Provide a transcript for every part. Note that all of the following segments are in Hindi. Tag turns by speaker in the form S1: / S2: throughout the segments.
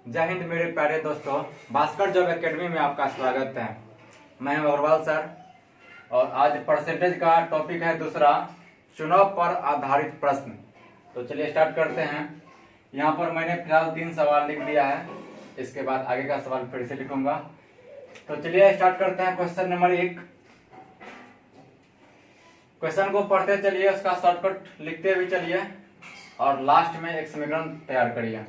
S1: जय हिंद मेरे प्यारे दोस्तों, भास्कर जॉब एकेडमी में आपका स्वागत है। मैं हूं अग्रवाल सर और आज परसेंटेज का टॉपिक है दूसरा, चुनाव पर आधारित प्रश्न। तो चलिए स्टार्ट करते हैं। यहाँ पर मैंने फिलहाल 3 सवाल लिख दिया है, इसके बाद आगे का सवाल फिर से लिखूंगा। तो चलिए स्टार्ट करते हैं। Question number 1। क्वेश्चन को पढ़ते चलिए, उसका शॉर्टकट लिखते हुए चलिए और लास्ट में एक समीकरण तैयार करिए।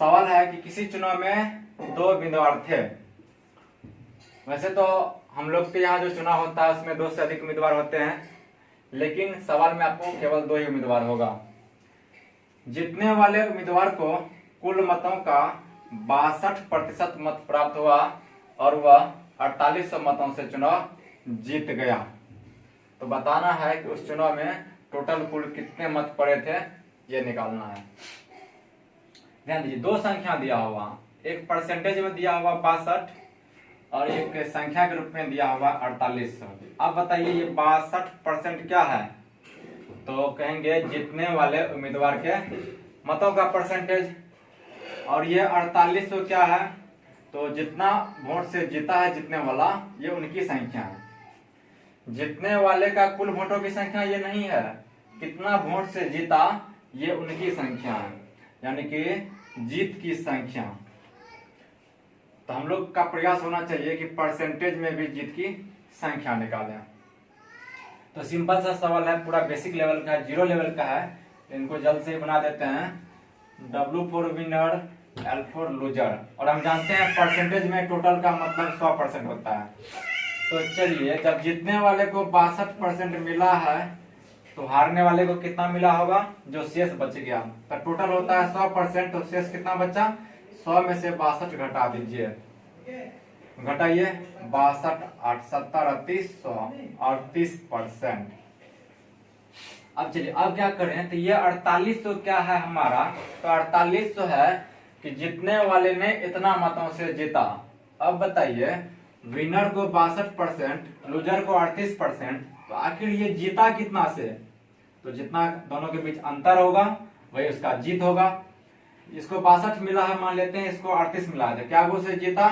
S1: सवाल है कि किसी चुनाव में 2 उम्मीदवार थे। वैसे तो हम लोग के यहाँ जो चुनाव होता है उसमें 2 से अधिक उम्मीदवार होते हैं, लेकिन सवाल में आपको केवल 2 ही उम्मीदवार होगा। जीतने वाले उम्मीदवार को कुल मतों का 62% मत प्राप्त हुआ और वह 4800 मतों से चुनाव जीत गया। तो बताना है कि उस चुनाव में टोटल कुल कितने मत पड़े थे, ये निकालना है। ध्यान दीजिए, 2 संख्या दिया हुआ, एक परसेंटेज में दिया हुआ 62 और एक संख्या के रूप में दिया हुआ 4800। अब बताइए ये 62% क्या है? तो कहेंगे जीतने वाले उम्मीदवार के मतों का परसेंटेज, और ये 4800 क्या है? तो जितना वोट से जीता है जीतने वाला, ये उनकी संख्या है। जीतने वाले का कुल वोटों की संख्या ये नहीं है, कितना वोट से जीता ये उनकी संख्या है, यानी कि जीत की संख्या। तो हम लोग का प्रयास होना चाहिए कि परसेंटेज में भी जीत की संख्या निकालें। तो सिंपल सा सवाल है, पूरा बेसिक लेवल का है, 0 लेवल का है। इनको जल्द से बना देते हैं। W for winner, L for loser. और हम जानते हैं परसेंटेज में टोटल का मतलब 100% होता है। तो चलिए, जब जीतने वाले को 62% मिला है तो हारने वाले को कितना मिला होगा? जो शेष बच गया। तो टोटल होता है 100%, तो शेष कितना बचा? 100 में से 62 घटा दीजिए, घटाइए 62, 8, 70, 38, 38%। अब चलिए, अब क्या करें? तो ये 4800 क्या है हमारा? तो 4800 है कि जीतने वाले ने इतना मतों से जीता। अब बताइए, विनर को 62%, लूजर को 38%, तो आखिर ये जीता कितना से? तो जितना दोनों के बीच अंतर होगा वही उसका जीत होगा। इसको 62 मिला है मान लेते हैं, इसको 38 मिला है, क्या वो से जीता?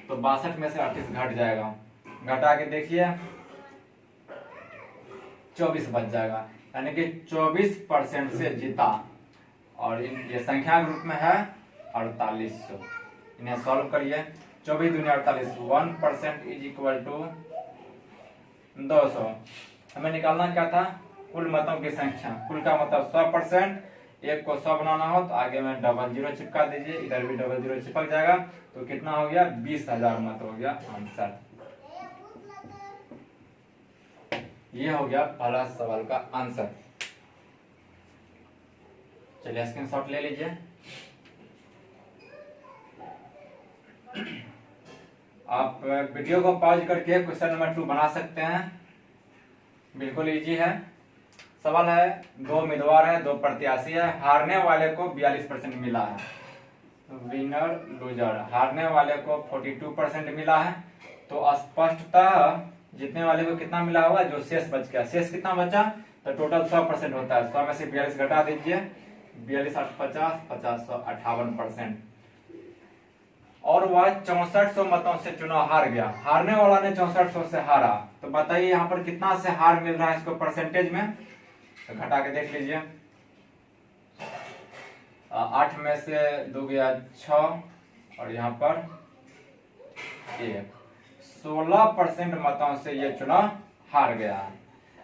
S1: तो 62 में से 38 घट जाएगा, घटा के देखिए 24 बच जाएगा, यानी कि 24% से जीता। और ये संख्या के रूप में है 4800। इन्हें सॉल्व करिए। 24 दूनी 48, 1% इज इक्वल टू 200। हमें निकालना क्या था? कुल मतों की संख्या। कुल का मतलब 100%। एक को 100 बनाना हो तो आगे में 00 चिपका दीजिए, इधर भी 00 चिपक जाएगा। तो कितना हो गया? 20,000 मत हो गया आंसर। ये हो गया पहला सवाल का आंसर। चलिए स्क्रीनशॉट ले लीजिए। आप वीडियो को पॉज करके क्वेश्चन नंबर 2 बना सकते हैं, बिल्कुल इजी है। सवाल है, 2 उम्मीदवार है, 2 प्रत्याशी है, हारने वाले को 42% मिला है। विनर लूजर, हारने वाले को 42% मिला है। तो स्पष्टतः जीतने वाले को कितना मिला होगा? जो शेष बच गया, शेष कितना बचा? तो टोटल 100% होता है, 100 में से 42 घटा दीजिए, 42, 8, 50, 50, 58%। और वह 6400 मतों से चुनाव हार गया। हारने वाला ने 6400 से हारा। तो बताइए यहाँ पर कितना से हार मिल रहा है इसको परसेंटेज में? तो घटा के देख लीजिए। 8 में से 2 गया 6 और यहाँ पर 1, 16% मतों से ये चुनाव हार गया।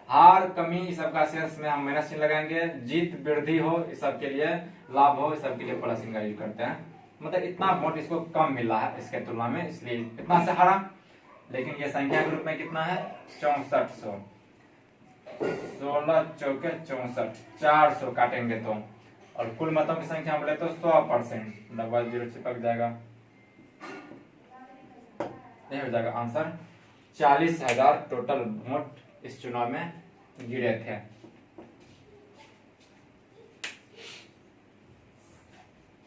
S1: हार कमी इस सब का सेंस में हम माइनस चिन्ह लगाएंगे। जीत वृद्धि हो इस सब के लिए, लाभ हो इस सब के लिए प्लस चिन्ह का यूज करते हैं। मतलब इतना वोट इसको कम मिला है इसके तुलना में, इसलिए इतना से हारा। लेकिन ये संख्या के रूप में कितना है? 6400। 16 चौके 64, 400 काटेंगे तो। और कुल मतों की संख्या बोले तो 100%, 00 चिपक जाएगा, नहीं हो जाएगा आंसर। 40,000 टोटल वोट इस चुनाव में गिरे थे।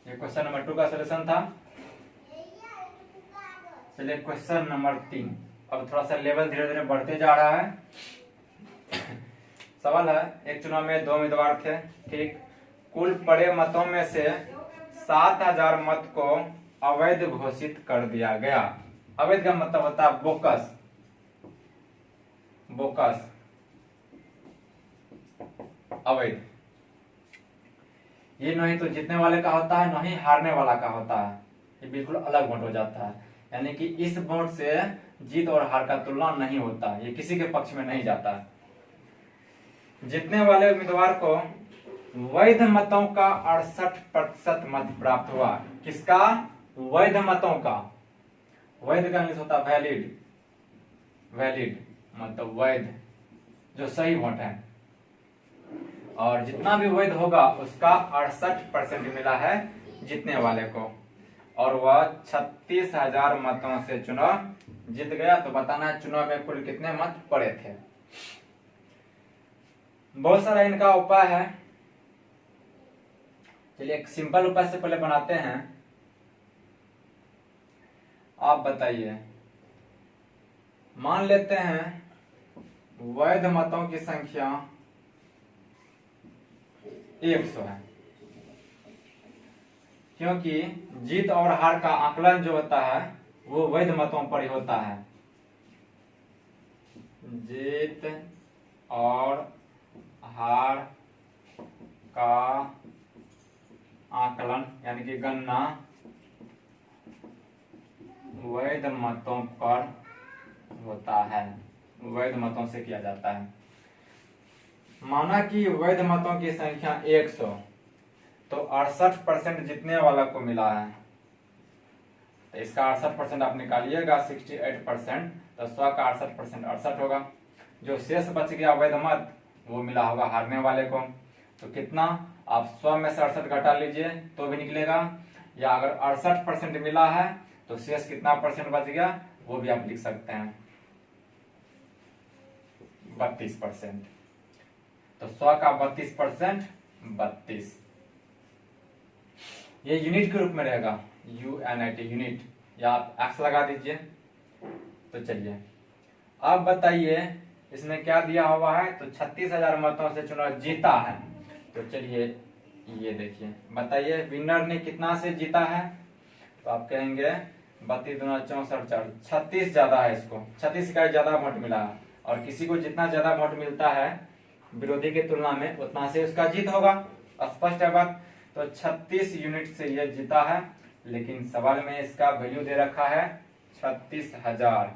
S1: ये क्वेश्चन नंबर 2 का सलूशन था। चलिए क्वेश्चन नंबर 3। अब थोड़ा सा लेवल धीरे धीरे बढ़ते जा रहा है। सवाल है, एक चुनाव में 2 उम्मीदवार थे, ठीक। कुल पड़े मतों में से 7,000 मत को अवैध घोषित कर दिया गया। अवैध का मतलब होता है बोकस, बोकस अवैध। ये नहीं तो जीतने वाले का होता है, नहीं हारने वाला का होता है, ये बिल्कुल अलग वोट हो जाता है। यानी कि इस वोट से जीत और हार का तुलना नहीं होता, ये किसी के पक्ष में नहीं जाता। जीतने वाले उम्मीदवार को वैध मतों का 68% मत प्राप्त हुआ। किसका? वैध मतों का। वैध का इंग्लिश होता है वैलिड, वैलिड मतलब वैध, जो सही वोट है। और जितना भी वैध होगा उसका 68% मिला है जीतने वाले को, और वह 36,000 मतों से चुनाव जीत गया। तो बताना है चुनाव में कुल कितने मत पड़े थे। बहुत सारा इनका उपाय है, चलिए एक सिंपल उपाय से पहले बनाते हैं। आप बताइए, मान लेते हैं वैध मतों की संख्या 100 है, क्योंकि जीत और हार का आकलन जो होता है वो वैध मतों पर ही होता है। जीत और हार का आकलन यानी कि गणना वैध मतों पर होता है, वैध मतों से किया जाता है। माना कि वैध मतों की संख्या 100, तो 68% जीतने वाला को मिला है, तो इसका 68% आप निकालिएगा 68%, तो 100 का 68% 68 होगा। जो शेष बच गया वैध मत वो मिला होगा हारने वाले को। तो कितना? आप 100 में से 68 घटा लीजिए तो भी निकलेगा, या अगर 68% मिला है तो शेष कितना परसेंट बच गया वो भी आप लिख सकते हैं, 32%। तो 100 का 32% 32, ये यूनिट के रूप में रहेगा, UNIT यूनिट, या आप एक्स लगा दीजिए। तो चलिए अब बताइए इसमें क्या दिया हुआ है। तो 36,000 मतों से चुनाव जीता है। तो चलिए ये देखिए, बताइए विनर ने कितना से जीता है। तो आप कहेंगे 32 दूना 64, 36 ज्यादा है, इसको 36 का ज्यादा वोट मिला है, और किसी को जितना ज्यादा वोट मिलता है विरोधी की तुलना में उतना से उसका जीत होगा, स्पष्ट है बात। तो 36 यूनिट से यह जीता है, लेकिन सवाल में इसका वैल्यू दे रखा है 36,000।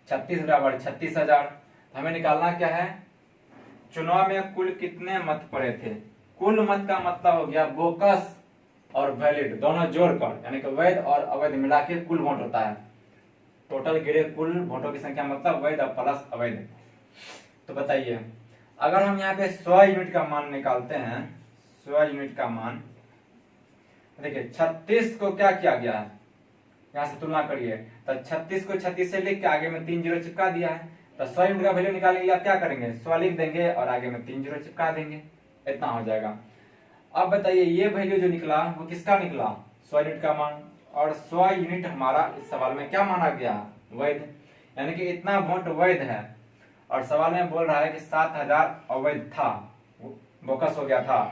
S1: 36 बराबर 36,000। हमें निकालना क्या है? चुनाव में कुल कितने मत पड़े थे। कुल मत का मतलब हो गया बोकस और वैलिड दोनों जोड़कर, यानी कि वैध और अवैध मिला के कुल वोट होता है। टोटल गिरे कुल वोटों की संख्या मतलब वैध प्लस अवैध। तो बताइए अगर हम यहाँ पे 100 यूनिट का मान निकालते हैं, 100 यूनिट का मान, देखिए 36 को क्या किया गया है, यहाँ से तुलना करिए। तो 36 को 36 से लिख के आगे में 3 जीरो चिपका दिया है। तो 100 यूनिट का वैल्यू निकालने के लिए आप क्या करेंगे? 100 लिख देंगे और आगे में 3 जीरो चिपका देंगे, इतना हो जाएगा। अब बताइए ये वैल्यू जो निकला वो किसका निकला? 100 यूनिट का मान। और 100 यूनिट हमारा इस सवाल में क्या माना गया? वैध, यानी कि इतना वोट वैध है। और सवाल में बोल रहा है कि 7,000 अवैध था, बोकस हो गया था।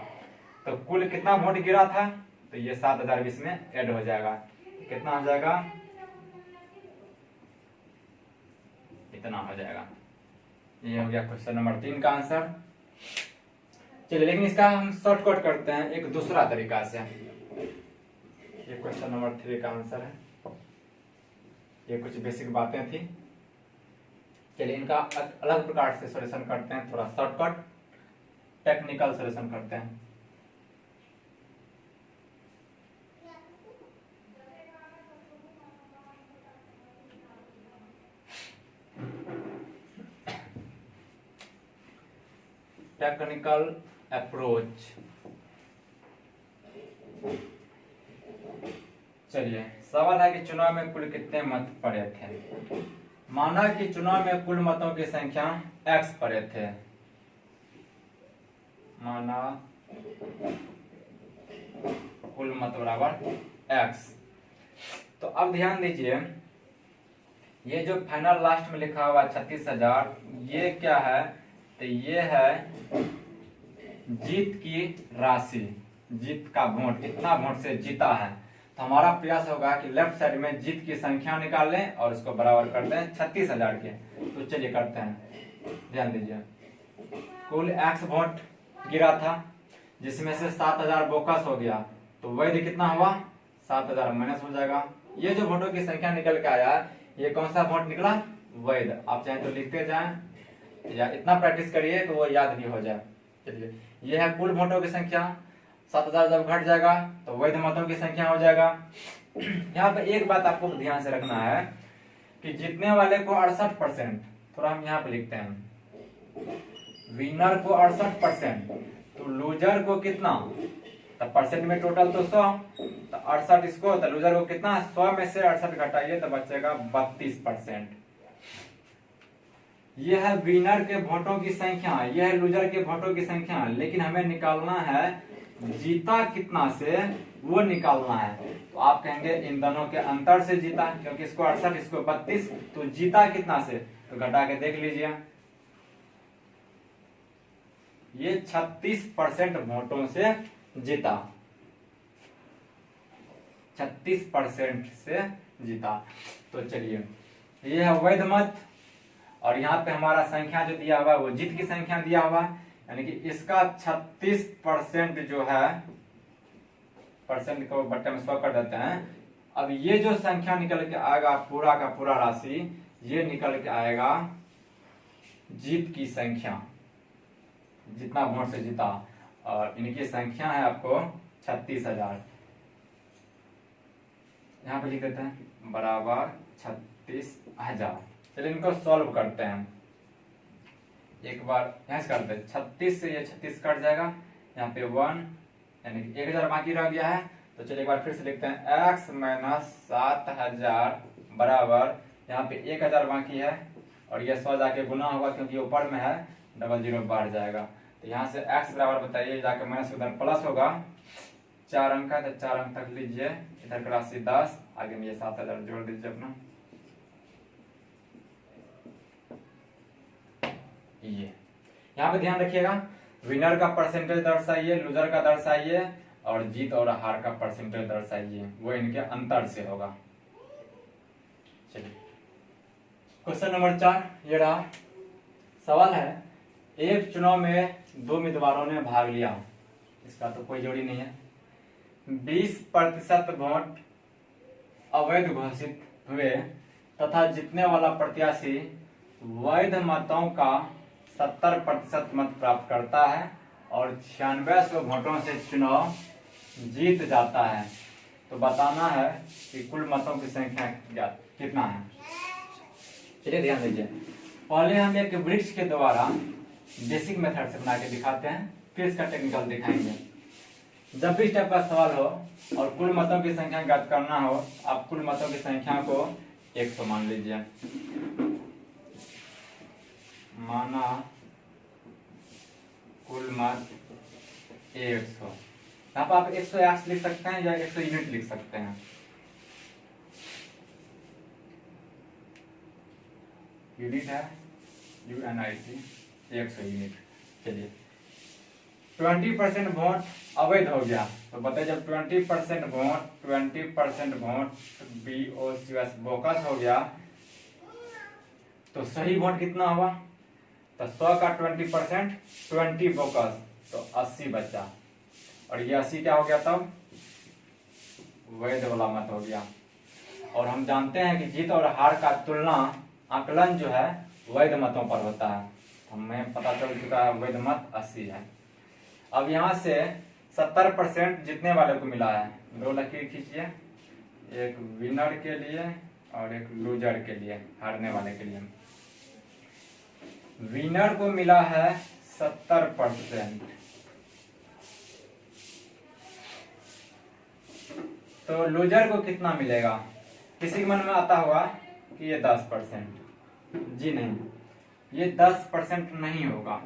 S1: तो कुल कितना वोट गिरा था? तो ये 7,000 भी इसमें ऐड हो जाएगा। कितना हो जाएगा? इतना हो जाएगा। ये हो गया क्वेश्चन नंबर 3 का आंसर। चलिए लेकिन इसका हम शॉर्टकट करते हैं एक दूसरा तरीका से। ये क्वेश्चन नंबर 3 का आंसर है। ये कुछ बेसिक बातें थी। चलिए इनका अलग प्रकार से सॉल्यूशन करते हैं, थोड़ा शॉर्टकट टेक्निकल सॉल्यूशन करते हैं। Technical approach. चलिए सवाल है कि चुनाव में कुल कितने मत पड़े थे। माना कि चुनाव में कुल मतों की संख्या x पड़े थे। माना कुल मत बराबर x। तो अब ध्यान दीजिए, ये जो फाइनल लास्ट में लिखा हुआ 36,000, ये क्या है? तो ये है जीत की राशि। जीत का वोट, इतना वोट से जीता है। तो हमारा प्रयास होगा कि लेफ्ट साइड में जीत की संख्या निकाल लें और उसको बराबर कर दें 36,000 के। तो चलिए करते हैं, ध्यान दीजिए। कुल x वोट गिरा था, जिसमें से 7,000 बोकस हो गया, तो वैध कितना हुआ 7,000 माइनस हो जाएगा। ये जो वोटों की संख्या निकल के आया, ये कौन सा वोट निकला, वैध। आप चाहे तो लिखते जाएं या इतना प्रैक्टिस करिए तो वो याद भी हो जाए। चलिए, ये है कुल वोटों की संख्या। 7,000 जब घट जाएगा तो वैध मतों की संख्या हो जाएगा। यहाँ पे एक बात आपको ध्यान से रखना है कि जीतने वाले को 68%, थोड़ा हम यहाँ पे लिखते हैं, विनर को 68%, तो लूजर को कितना, तो परसेंट में टोटल तो 100, तो 68 इसको, तो लूजर को कितना, 100 में से 68 घटाइए तो बचेगा 32%। यह है विनर के वोटों की संख्या, यह है लूजर के वोटों की संख्या, लेकिन हमें निकालना है जीता कितना से, वो निकालना है। तो आप कहेंगे इन दोनों के अंतर से जीता, क्योंकि इसको 68 इसको 32, तो जीता कितना से, तो घटा के देख लीजिए, ये 36% वोटों से जीता, 36% से जीता। तो चलिए, ये है वैध मत, और यहाँ पे हमारा संख्या जो दिया हुआ है वो जीत की संख्या दिया हुआ है, यानी कि इसका 36% जो है, परसेंट को बट्टे में 100 कर देते हैं। अब ये जो संख्या निकल के आएगा पूरा का पूरा राशि, ये निकल के आएगा जीत की संख्या, जितना वोट से जीता, और इनकी संख्या है आपको 36,000। यहाँ पे लिख देते हैं बराबर 36,000। चलिए इनको सॉल्व करते हैं, एक बार यहाँ से करते हैं। 36 से ये 36 कट जाएगा, यहाँ पे 1 यानी कि 1,000 बाकी रह गया है। तो चलिए एक बार फिर से लिखते हैं, x माइनस 7,000 बराबर, यहाँ पे 1,000 बाकी है, और ये 100 जाके गुना होगा क्योंकि ऊपर में है, डबल जीरो बढ़ जाएगा। तो यहाँ से x बराबर बताइए, जाके माइनस उधर प्लस होगा, 4 अंक है तो 4 अंक तक लीजिए, इधर का राशि 10, आगे में ये 7,000 जोड़ दीजिए अपना। ये यहाँ पे ध्यान रखिएगा, विनर का परसेंटेज दर्शाइए, लूजर का दर्शाइए, और जीत और हार का परसेंटेज दर्शाइए, वो इनके अंतर से होगा। चलिए क्वेश्चन नंबर 4 ये रहा। सवाल है, एक चुनाव में 2 उम्मीदवारों ने भाग लिया, इसका तो कोई जोड़ी नहीं है, 20% वोट अवैध घोषित हुए तथा जीतने वाला प्रत्याशी वैध मतों का 70% मत प्राप्त करता है और 9600 वोटों से चुनाव जीत जाता है। तो बताना है कि कुल मतों की संख्या कितना है। चलिए ध्यान दीजिए, पहले हम एक वृक्ष के द्वारा बेसिक मेथड से बना के दिखाते हैं, फिर इसका टेक्निकल दिखाएंगे। जब भी इस टाइप का सवाल हो और कुल मतों की संख्या ज्ञात करना हो, आप कुल मतों की संख्या को 100 मान लीजिए, माना कुल मत 100। यहाँ पर आप 100 लिख सकते हैं या 100 यूनिट लिख सकते हैं। यूनिट है UNIT 100 यूनिट। चलिए 20% वोट अवैध हो गया, तो बताइए जब 20% वोट BOCS बोकस हो गया तो सही वोट कितना हुआ, तो 100 का 20% 20 बोकस, तो 80 बचा, और ये 80 क्या हो गया तब, वैध वाला मत हो गया। और हम जानते हैं कि जीत और हार का तुलना आकलन जो है वैध मतों पर होता है, हमें पता चल चुका है वैध मत 80 है। अब यहाँ से 70% जीतने वाले को मिला है, 2 लकीर खींचिए, एक विनर के लिए और एक लूजर के लिए, हारने वाले के लिए। विनर को मिला है 70%, तो लूजर को कितना मिलेगा। किसी के मन में आता होगा कि ये 10%, जी नहीं, ये 10% नहीं होगा।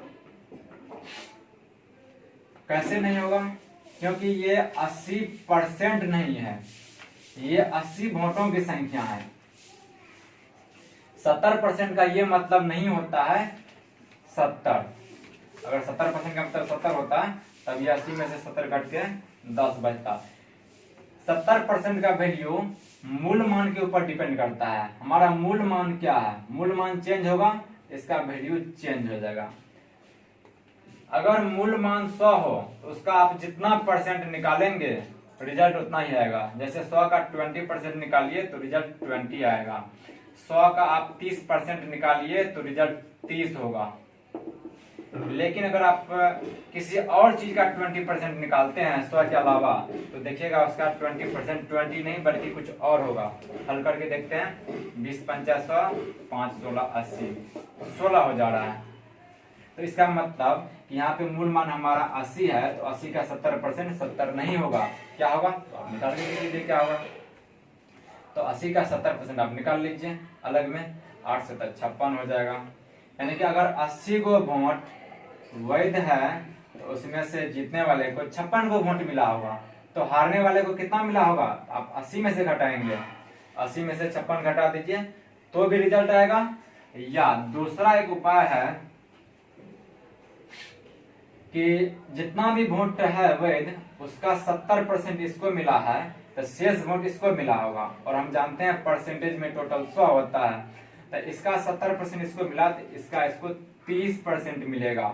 S1: कैसे नहीं होगा, क्योंकि ये 80% नहीं है, ये 80 वोटों की संख्या है। 70% का ये मतलब नहीं होता है 70, अगर 70% का मतलब 70 होता है तो तब ये 80 में से 70 घट के 10 बचता। 70% का वैल्यू मूल मान के ऊपर डिपेंड करता है। हमारा मूल मान क्या है, मूल मान चेंज होगा, इसका वैल्यू चेंज हो जाएगा। अगर मूल मान 100 हो तो उसका आप जितना परसेंट निकालेंगे रिजल्ट उतना ही आएगा। जैसे 100 का 20% निकालिए तो रिजल्ट 20 आएगा। 100 का आप 30% निकालिए तो रिजल्ट 30 होगा। लेकिन अगर आप किसी और चीज का 20% निकालते हैं 100 के अलावा, तो देखिएगा उसका 20% 20 नहीं बल्कि कुछ और होगा। हल करके देखते हैं। 20 पंचा 100, 5 16 80, 16 हो जा रहा है। तो इसका मतलब कि यहाँ पे मूल मान हमारा 80 है, तो 80 का 70% 70 नहीं होगा। क्या होगा तो आप निकाल के लीजिए क्या होगा। तो 80 का 70% आप निकाल लीजिए अलग में, 8 से 56 हो जाएगा। यानी कि अगर 80 को वोट वैध है तो उसमें से जीतने वाले को 56 को वोट मिला होगा, तो हारने वाले को कितना मिला होगा। आप 80 में से घटाएंगे, 80 में से 56 घटा दीजिए तो भी रिजल्ट आएगा। या दूसरा एक उपाय है कि जितना भी वोट है वैध उसका 70% इसको मिला है, तो शेष वोट इसको मिला होगा। और हम जानते हैं परसेंटेज में टोटल 100 होता है, तो इसका 70% इसको मिला तो इसका इसको 30% मिलेगा।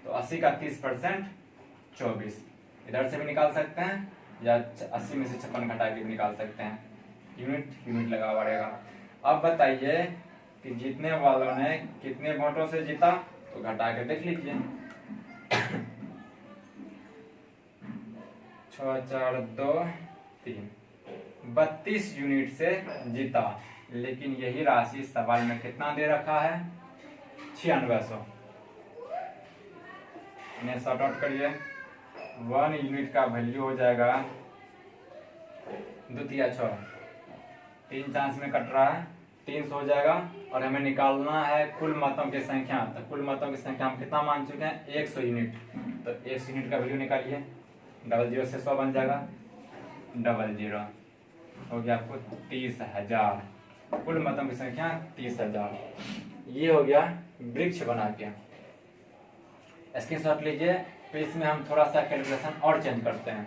S1: तो 80 का 30% 24। इधर से भी निकाल सकते हैं या 80 में से 56 घटा के भी निकाल सकते हैं। यूनिट लगा हुआ रहेगा। अब बताइए कि जीतने वालों ने कितने वोटों से जीता, तो घटा के देख लीजिए। 6 4 2 3, 32 यूनिट से जीता। लेकिन यही राशि सवाल में कितना दे रखा है, 9600। इन्हें सॉर्ट आउट करिए। 1 यूनिट का वैल्यू हो जाएगा 2 तिया 6, 3 चांस में कट रहा है 300 हो जाएगा। और हमें निकालना है कुल मतों की संख्या। तो कुल मतों की संख्या हम कितना मान चुके हैं, 100 यूनिट। तो 100 यूनिट का वैल्यू निकालिए। 00 से 100 बन जाएगा, 00 हो गया आपको 30,000। कुल मतों की संख्या 30,000। ये हो गया वृक्ष बना के। स्क्रीनशॉट लीजिए। तो इसमें हम थोड़ा सा कैलकुलेशन और चेंज करते हैं,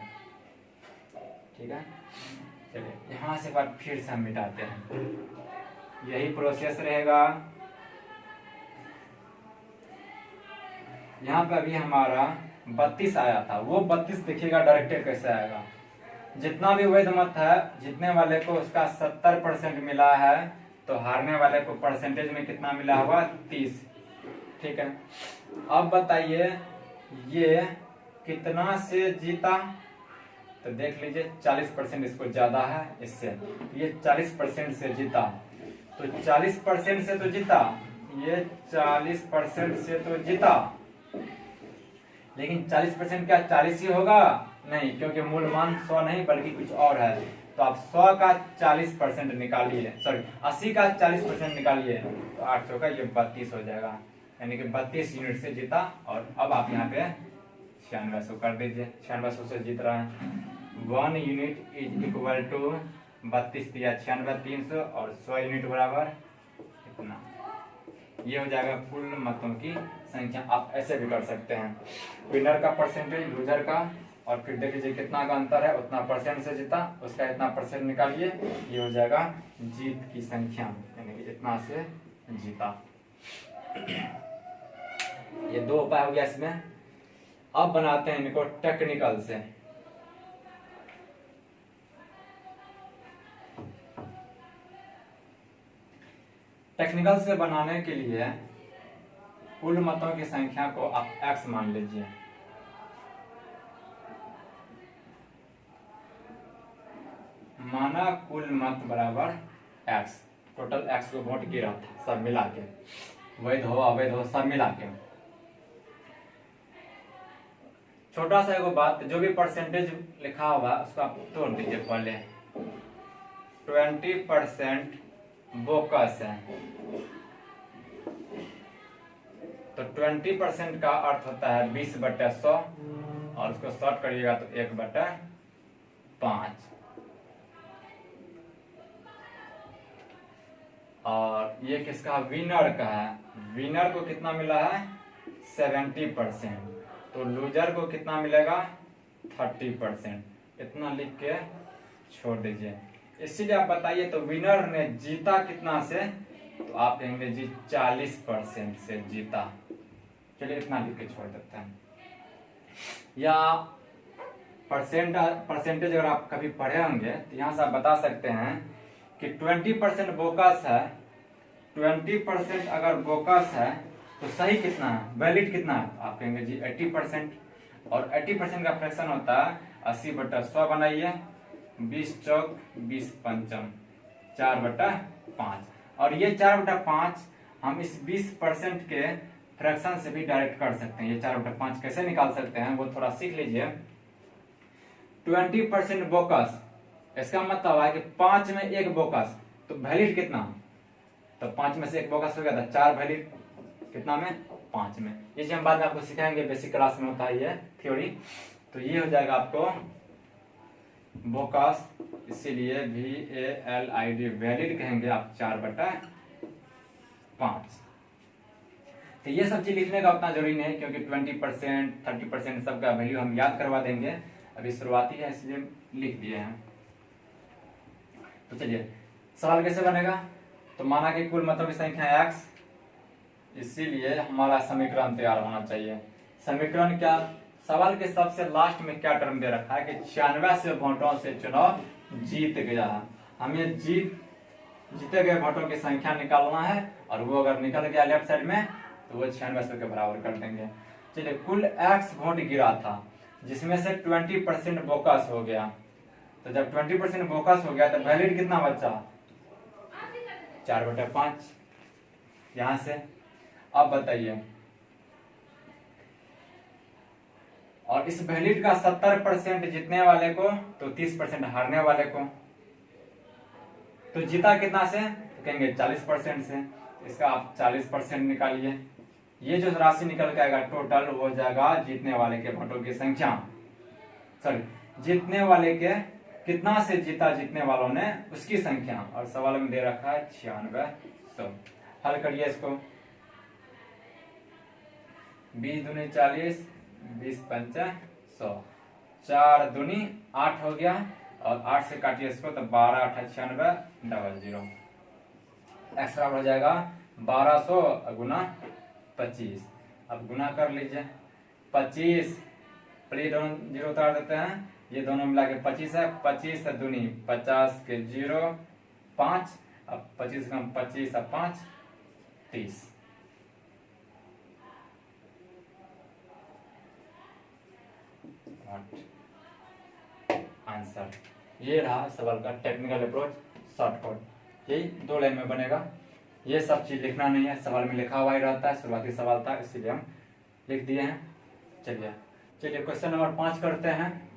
S1: ठीक है। चलिए यहाँ से बात फिर से हम मिटाते हैं। यही प्रोसेस रहेगा। यहाँ पे अभी हमारा 32 आया था, वो 32 देखिएगा डायरेक्टेड कैसे आएगा। जितना भी वैध मत है, जीतने वाले को उसका 70% मिला है, तो हारने वाले को परसेंटेज में कितना मिला होगा, 30। ठीक है। अब बताइए ये कितना से जीता, तो देख लीजिए 40% इसको ज्यादा है इससे, ये 40% से जीता। तो 40% से तो जीता, ये 40% से तो जीता, लेकिन 40% क्या 40 ही होगा, नहीं, क्योंकि मूल मान 100 नहीं बल्कि कुछ और है। तो आप 100 का 40% निकालिए, सॉरी 80 का 40% निकालिए, तो 800 का ये 32 हो जाएगा, यानी कि 32 यूनिट से जीता। और अब आप यहाँ पे 9600 कर दीजिए, 9600 से जीत रहा है। 1 यूनिट इज इक्वल टू 32 दिया 96 300 और 100 यूनिट बराबर इतना। ये हो जाएगा कुल मतों की संख्या। आप ऐसे भी कर सकते हैं, विनर का परसेंटेज लूजर का, और फिर देख लीजिए कितना का अंतर है, उतना परसेंट से जीता, उसका इतना परसेंट निकालिए, ये हो जाएगा जीत की संख्या, यानी कि इतना से जीता। ये 2 उपाय हो गया इसमें। अब बनाते हैं इनको टेक्निकल से। टेक्निकल से बनाने के लिए कुल मतों की संख्या को आप x मान लीजिए। माना कुल मत बराबर x, टोटल x को वोट गिरा था सब मिला के, वैध हो अवैध हो सब मिला के। छोटा सा एगो बात, जो भी परसेंटेज लिखा हुआ उसको आप तोड़ दीजिए पहले। 20% बोकस है, तो 20% का अर्थ होता है 20/100, और उसको शॉर्ट करिएगा तो 1/5। और ये किसका, विनर का है। विनर को कितना मिला है, 70%, तो लूजर को कितना मिलेगा 30%। इतना लिख के छोड़ दीजिए। इसीलिए आप बताइए तो विनर ने जीता कितना से, तो आप कहेंगे जी 40% से जीता। चलिए इतना लिख के छोड़ देते हैं। या परसेंटेज अगर आप कभी पढ़े होंगे तो यहाँ से आप बता सकते हैं कि 20% बोकस है, 20% अगर बोकस है तो सही कितना है, वैलिड कितना है, आप कहेंगे जी 80%। और 80% का फ्रैक्शन होता है 80/100 बनाइए, 20 चौक 20 पंचम 4/5। और ये 4/5 हम इस 20% के फ्रैक्शन से भी डायरेक्ट कर सकते हैं। ये 4/5 कैसे निकाल सकते हैं वो थोड़ा सीख लीजिए। 20% बोकस, इसका मतलब है कि 5 में 1 बोकस, तो वैलिड कितना, तो 5 में से 1 बोकस हो गया था 4 वैलिड, कितना में 5 में। ये हम बाद में आपको सिखाएंगे, बेसिक क्लास में होता है ये थ्योरी। तो ये हो जाएगा आपको बोकस, इसीलिए VALID वैलिड कहेंगे आप 4/5। तो ये सब चीज लिखने का उतना जरूरी नहीं, क्योंकि 20% 30% सबका वैल्यू हम याद करवा देंगे। अभी शुरुआती है इसलिए लिख दिए हैं। तो चलिए सवाल कैसे बनेगा, तो माना कि कुल मतों की संख्या x, इसीलिए हमारा समीकरण तैयार होना चाहिए। समीकरण क्या, सवाल के सबसे लास्ट में क्या टर्म दे रखा है कि 96 वोटों से चुनाव जीत गया है। हमें जीते गए वोटों की संख्या निकालना है, और वो अगर निकल गया लेफ्ट साइड में तो वो 96 के बराबर कर देंगे। चलिए कुल x वोट गिरा था, जिसमें से 20% बोकस हो गया। तो जब 20% बोकस हो गया तो वैलिड कितना बचा 4/5 यहां से। अब बताइए, और इस वैलिड का 70% जीतने वाले को, तो 30% हारने वाले को। तो जीता कितना से, तो कहेंगे 40% से। इसका आप 40% निकालिए। ये जो राशि निकल के आएगा टोटल, वो हो जाएगा जीतने वाले के वोटों की संख्या, सॉरी जीतने वाले के कितना से जीता जीतने वालों ने उसकी संख्या। और सवाल में दे रखा है 9600। हल करिए इसको, 20 दूनी 40, 20 पंचा 100, 4 दूनी 8 हो गया, और 8 से काटिए इसको तो 12 8 9600। एक्स बराबर हो जाएगा 1200 गुना 25। अब गुना कर लीजिए, 25 पर ये दोनों जीरो उतार देते हैं, ये दोनों मिला के 25 है। 25 दूनी 50 के 0 5, अब 25 कम 25 अब 5 30। आंसर ये रहा सवाल का टेक्निकल अप्रोच शॉर्टकट। यही 2 लाइन में बनेगा। ये सब चीज लिखना नहीं है, सवाल में लिखा हुआ ही रहता है। शुरुआती सवाल था इसीलिए हम लिख दिए हैं। चलिए क्वेश्चन नंबर 5 करते हैं।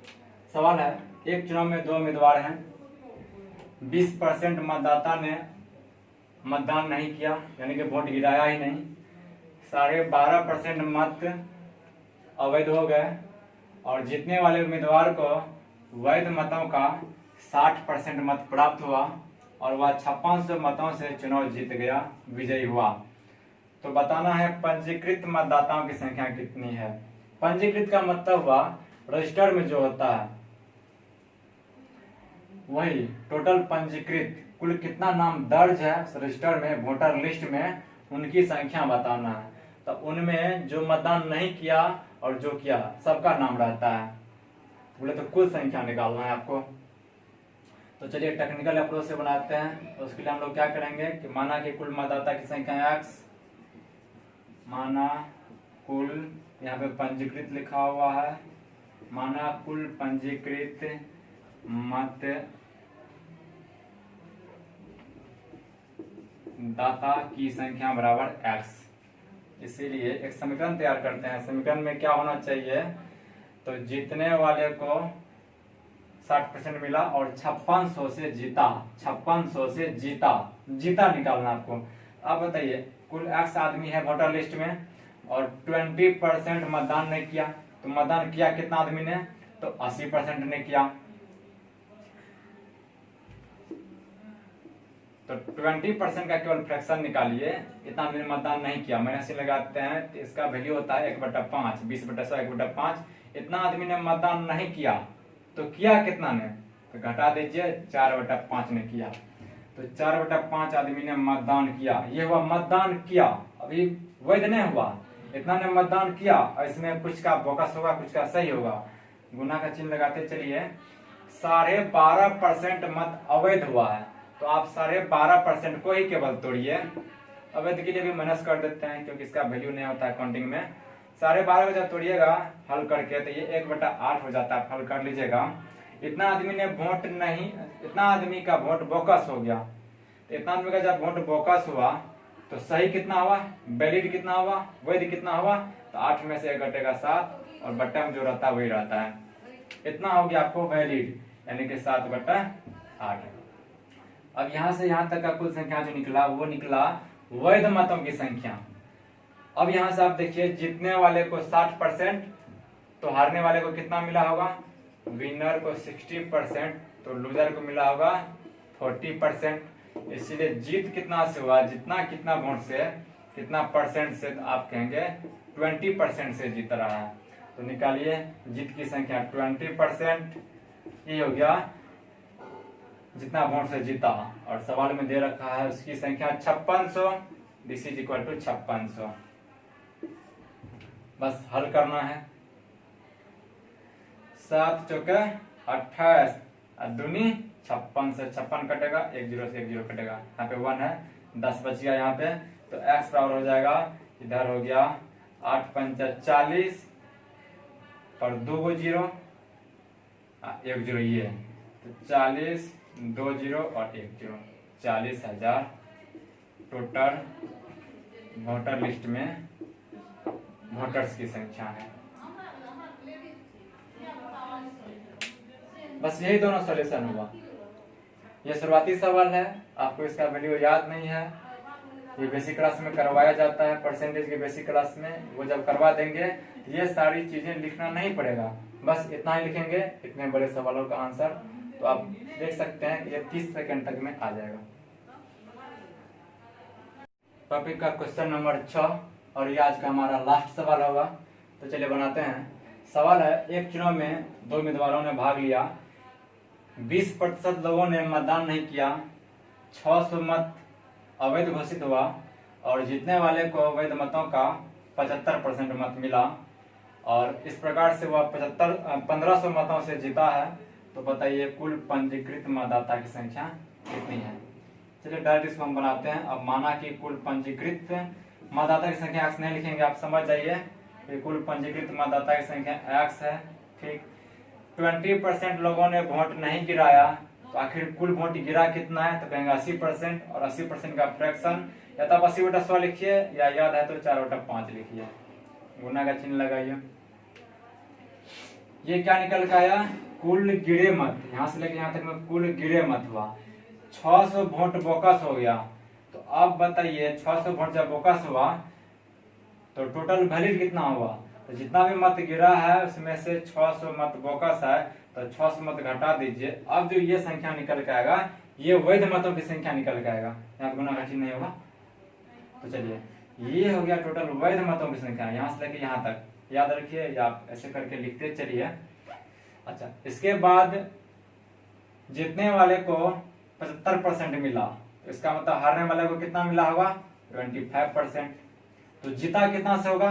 S1: सवाल है, एक चुनाव में 2 उम्मीदवार हैं, 20% मतदाता ने मतदान नहीं किया, यानी कि वोट गिराया ही नहीं। 12.5% मत अवैध हो गए, और जीतने वाले उम्मीदवार को वैध मतों का 60% मत प्राप्त हुआ, और वह 5600 मतों से चुनाव जीत गया, विजयी हुआ। तो बताना है पंजीकृत मतदाताओं की संख्या कितनी है। पंजीकृत का मतलब हुआ रजिस्टर में जो होता है वही टोटल पंजीकृत, कुल कितना नाम दर्ज है रजिस्टर में, वोटर लिस्ट में, उनकी संख्या बताना है। तो उनमें जो मतदान नहीं किया और जो किया सबका नाम रहता है। बोले तो कुल संख्या निकालना है आपको। तो चलिए टेक्निकल अप्रोच से बनाते हैं। तो उसके लिए हम लोग क्या करेंगे कि माना कि कुल मतदाता की संख्या x, माना कुल, यहाँ पे पंजीकृत लिखा हुआ है, माना कुल पंजीकृत मतदाता की संख्या बराबर x। इसीलिए एक समीकरण तैयार करते हैं। समीकरण में क्या होना चाहिए, तो जीतने वाले को 60% मिला और 5600 से जीता, 5600 से जीता निकालना आपको। अब बताइए कुल x आदमी है वोटर लिस्ट में, और 20% मतदान नहीं किया, तो मतदान किया कितना आदमी ने, तो 80% ने किया। तो 20% का केवल फ्रैक्शन निकालिए। इतना आदमी ने मतदान नहीं किया, माइनस चिन्ह लगाते हैं तो इसका वैल्यू होता है 1/5, 20/100 1/5। इतना आदमी ने मतदान नहीं किया तो किया कितना ने, तो घटा दीजिए, 4/5 ने किया। तो 4/5 आदमी ने मतदान किया, ये हुआ मतदान किया, अभी वैध नहीं हुआ। इतना ने मतदान किया और इसमें कुछ का बोकस होगा, कुछ का सही होगा। गुना का चिन्ह लगाते चलिए। 12.5% मत अवैध हुआ है, तो आप 12.5% को ही केवल तोड़िए। अवैध के लिए भी माइनस कर देते हैं क्योंकि इसका वैल्यू नहीं होता है काउंटिंग में। 12.5 को जब तोड़िएगा हल करके तो ये 1/8 हो जाता है, हल कर लीजिएगा। इतना आदमी ने वोट नहीं, इतना आदमी का वोट बोकस हो गया, तो इतना आदमी का जब वोट बोकस हुआ तो सही कितना हुआ, वैलिड कितना हुआ, वैध कितना हुआ, तो 8 में से 1 घटेगा 7 और बट्टा में जो रहता है वही रहता है। इतना हो गया आपको वैलिड, यानी कि 7/8। अब यहां से यहां तक का कुल संख्या जो निकला वो निकला वैध मतों की संख्या। अब यहां से आप देखिए, जीतने वाले को 60%, तो हारने वाले को कितना मिला होगा, विनर को 60%, तो लूजर को मिला होगा 40%। इसलिए जीत कितना से हुआ, जितना कितना वोट से, कितना परसेंट से, तो आप कहेंगे 20% से जीत रहा है। तो निकालिए जीत की संख्या 20%, ये हो गया जितना वोट से जीता। और सवाल में दे रखा है उसकी संख्या 5600, दिस इज इक्वल टू 5600। बस हल करना है। 7 चौके 28, दूनी 56 से 56 कटेगा, 1 0 से 1 0 कटेगा, यहाँ पे 1 है, 10 बच गया यहाँ पे। तो x बराबर हो जाएगा, इधर हो गया 8 पंचा 40 और 2 0, 1 0 ये, तो 40 2 0 और 1 0, 40,000 टोटल वोटर लिस्ट में वोटर्स की संख्या है। बस यही दोनों सॉल्यूशन हुआ। ये शुरुआती सवाल है, आपको इसका वैल्यू याद नहीं है, ये बेसिक क्लास में करवाया जाता है, परसेंटेज के बेसिक क्लास में। वो जब करवा देंगे ये सारी चीजें लिखना नहीं पड़ेगा, बस इतना ही लिखेंगे, इतने बड़े सवालों का आंसर। तो आप देख सकते हैं कि ये 30 सेकंड तक में आ जाएगा। टॉपिक का क्वेश्चन नंबर 6, और ये आज का हमारा लास्ट सवाल होगा। तो चलिए बनाते हैं। सवाल है, एक चुनाव में 2 उम्मीदवारों ने भाग लिया, 20% लोगों ने मतदान नहीं किया, 600 मत अवैध घोषित हुआ और जीतने वाले को अवैध मतों का 75% मत मिला, और इस प्रकार से वह 1500 मतों से जीता है। तो बताइए कुल पंजीकृत मतदाता की संख्या कितनी है। चलिए डायरेक्ट इसको हम बनाते हैं। अब माना कि कुल पंजीकृत मतदाता की संख्या x नहीं लिखेंगे, आप समझ जाइए कि कुल पंजीकृत मतदाता की संख्या x है। ठीक, 20% लोगों ने वोट नहीं गिराया, तो आखिर कुल वोट गिरा कितना है, तो कहेंगे 80%, और 80% का फ्रैक्शन या तो आप 80/100 लिखिए या याद है तो 4/5 लिखिए। गुना का चिन्ह लगाइए। ये क्या निकल के आया, कुल गिरे मत, यहां से लेके यहां तक में कुल गिरे मत हुआ, 600 वोट बोकस हो गया। तो अब बताइए 600 वोट जब बोकस हुआ तो टोटल वैलिड कितना हुआ, तो जितना भी मत गिरा है उसमें से 600 मत बोकस है, तो 600 मत घटा दीजिए। अब जो ये संख्या निकल के आएगा ये वैध मतों की संख्या निकल के आएगा, यहाँ गुना का चिन्ह नहीं होगा। तो चलिए ये हो गया टोटल वैध मतों की संख्या, यहाँ से लेके यहाँ तक याद रखिए, या आप ऐसे करके लिखते चलिए। अच्छा, इसके बाद जीतने वाले को 75% मिला, तो इसका मतलब हारने वाले को कितना मिला होगा, 25%। तो जीता कितना से होगा,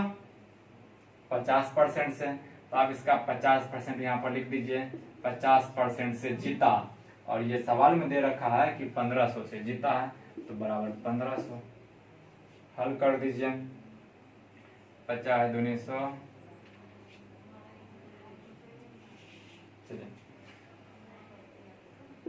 S1: 50% से। तो आप इसका 50% यहाँ पर लिख दीजिए, 50% से जीता। और ये सवाल में दे रखा है कि 1500 से जीता है, तो बराबर 1500 हल कर दीजिए। 50 दूनी 100, चलिए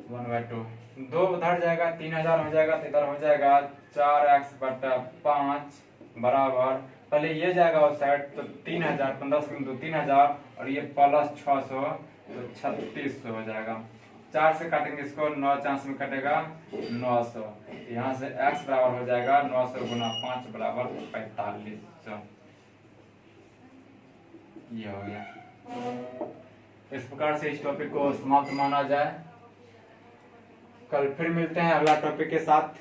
S1: 1/2, 2 उधर जाएगा, 3000 हो जाएगा, तो इधर हो जाएगा 4x/5 बराबर, पहले ये जाएगा उस साइड, तो 3000, 15 में 3000 और ये प्लस 600, तो 3600 हो जाएगा। 4 से काटेंगे इसको, 9 चांस में कटेगा 900, यहाँ से x बराबर हो जाएगा 900 गुना 5 बराबर 4500। ये हो गया। इस प्रकार से इस टॉपिक को समाप्त माना जाए। कल फिर मिलते हैं अगला टॉपिक के साथ।